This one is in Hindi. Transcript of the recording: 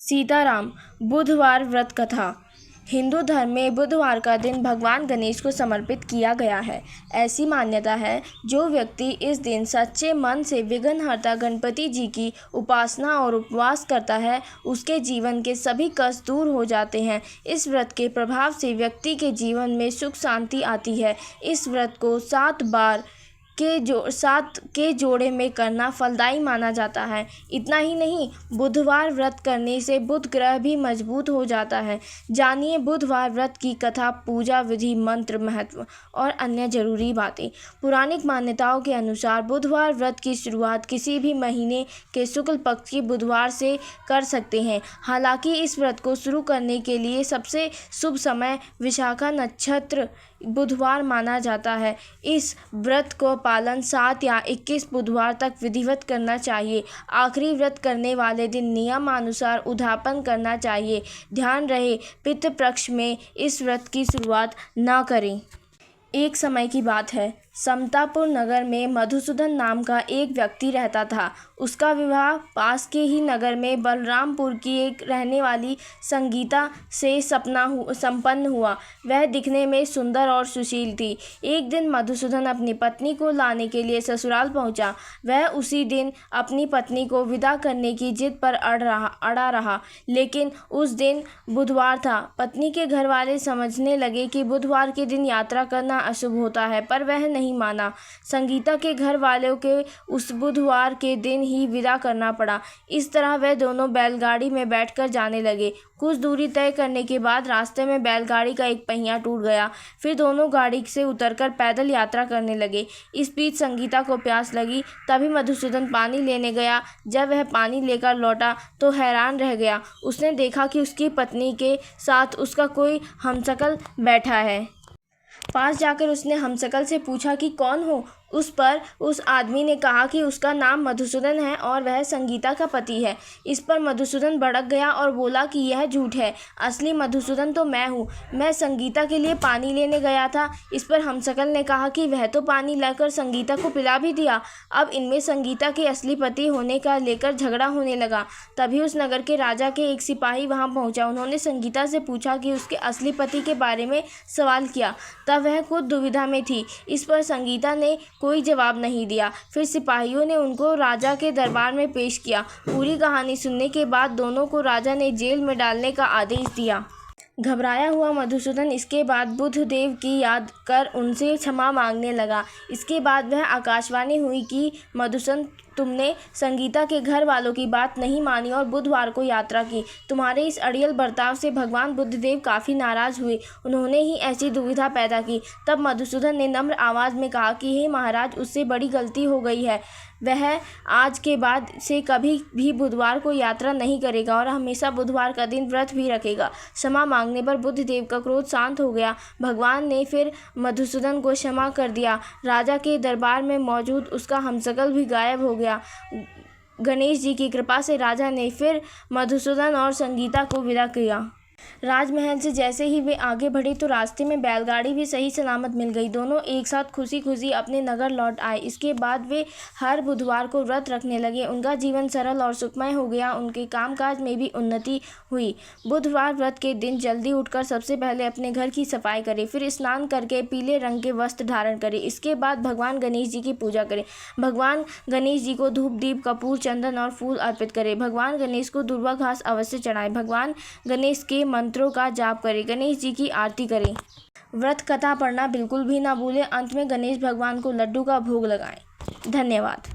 सीताराम बुधवार व्रत कथा। हिंदू धर्म में बुधवार का दिन भगवान गणेश को समर्पित किया गया है। ऐसी मान्यता है, जो व्यक्ति इस दिन सच्चे मन से विघ्नहर्ता गणपति जी की उपासना और उपवास करता है, उसके जीवन के सभी कष्ट दूर हो जाते हैं। इस व्रत के प्रभाव से व्यक्ति के जीवन में सुख शांति आती है। इस व्रत को 7 बार के जोड़े में करना फलदायी माना जाता है। इतना ही नहीं, बुधवार व्रत करने से बुध ग्रह भी मजबूत हो जाता है। जानिए बुधवार व्रत की कथा, पूजा विधि, मंत्र, महत्व और अन्य जरूरी बातें। पौराणिक मान्यताओं के अनुसार बुधवार व्रत की शुरुआत किसी भी महीने के शुक्ल पक्ष की बुधवार से कर सकते हैं। हालांकि इस व्रत को शुरू करने के लिए सबसे शुभ समय विशाखा नक्षत्र बुधवार माना जाता है। इस व्रत को पालन 7 या 21 बुधवार तक विधिवत करना चाहिए। आखिरी व्रत करने वाले दिन नियमानुसार उद्यापन करना चाहिए। ध्यान रहे, पितृ पक्ष में इस व्रत की शुरुआत न करें। एक समय की बात है, समतापुर नगर में मधुसूदन नाम का एक व्यक्ति रहता था। उसका विवाह पास के ही नगर में बलरामपुर की एक रहने वाली संगीता से संपन्न हुआ। वह दिखने में सुंदर और सुशील थी। एक दिन मधुसूदन अपनी पत्नी को लाने के लिए ससुराल पहुंचा। वह उसी दिन अपनी पत्नी को विदा करने की जिद पर अड़ा रहा, लेकिन उस दिन बुधवार था। पत्नी के घर वाले समझने लगे कि बुधवार के दिन यात्रा करना अशुभ होता है, पर वह नहीं माना। संगीता के घर वालों के उस बुधवार के दिन ही विदा करना पड़ा। इस तरह वे दोनों बैलगाड़ी में बैठकर जाने लगे। कुछ दूरी तय करने के बाद रास्ते में बैलगाड़ी का एक पहिया टूट गया। फिर दोनों गाड़ी से उतरकर पैदल यात्रा करने लगे। इस बीच संगीता को प्यास लगी, तभी मधुसूदन पानी लेने गया। जब वह पानी लेकर लौटा तो हैरान रह गया। उसने देखा कि उसकी पत्नी के साथ उसका कोई हमशक्ल बैठा है। पास जाकर उसने हमशक्ल से पूछा कि कौन हो। उस पर उस आदमी ने कहा कि उसका नाम मधुसूदन है और वह संगीता का पति है। इस पर मधुसूदन भड़क गया और बोला कि यह झूठ है, असली मधुसूदन तो मैं हूँ। मैं संगीता के लिए पानी लेने गया था। इस पर हमशक्ल ने कहा कि वह तो पानी लाकर संगीता को पिला भी दिया। अब इनमें संगीता के असली पति होने का लेकर झगड़ा होने लगा। तभी उस नगर के राजा के एक सिपाही वहाँ पहुँचा। उन्होंने संगीता से पूछा कि उसके असली पति के बारे में सवाल किया। तब वह खुद दुविधा में थी। इस पर संगीता ने कोई जवाब नहीं दिया। फिर सिपाहियों ने उनको राजा के दरबार में पेश किया। पूरी कहानी सुनने के बाद दोनों को राजा ने जेल में डालने का आदेश दिया। घबराया हुआ मधुसूदन इसके बाद बुधदेव की याद कर उनसे क्षमा मांगने लगा। इसके बाद वह आकाशवाणी हुई कि मधुसूदन, तुमने संगीता के घर वालों की बात नहीं मानी और बुधवार को यात्रा की। तुम्हारे इस अड़ियल बर्ताव से भगवान बुद्धदेव काफ़ी नाराज हुए। उन्होंने ही ऐसी दुविधा पैदा की। तब मधुसूदन ने नम्र आवाज़ में कहा कि हे महाराज, उससे बड़ी गलती हो गई है। वह आज के बाद से कभी भी बुधवार को यात्रा नहीं करेगा और हमेशा बुधवार का दिन व्रत भी रखेगा। क्षमा मांगने पर बुद्धदेव का क्रोध शांत हो गया। भगवान ने फिर मधुसूदन को क्षमा कर दिया। राजा के दरबार में मौजूद उसका हमशक्ल भी गायब हो गया। गणेश जी की कृपा से राजा ने फिर मधुसूदन और संगीता को विदा किया। राजमहल से जैसे ही वे आगे बढ़े तो रास्ते में बैलगाड़ी भी सही सलामत मिल गई। दोनों एक साथ खुशी खुशी अपने नगर लौट आए। इसके बाद वे हर बुधवार को व्रत रखने लगे। उनका जीवन सरल और सुखमय हो गया। उनके कामकाज में भी उन्नति हुई। बुधवार व्रत के दिन जल्दी उठकर सबसे पहले अपने घर की सफाई करें। फिर स्नान करके पीले रंग के वस्त्र धारण करें। इसके बाद भगवान गणेश जी की पूजा करें। भगवान गणेश जी को धूप, दीप, कपूर, चंदन और फूल अर्पित करें। भगवान गणेश को दुर्वा घास अवश्य चढ़ाएं। भगवान गणेश के मंत्रों का जाप करें। गणेश जी की आरती करें। व्रत कथा पढ़ना बिल्कुल भी ना भूलें। अंत में गणेश भगवान को लड्डू का भोग लगाएं। धन्यवाद।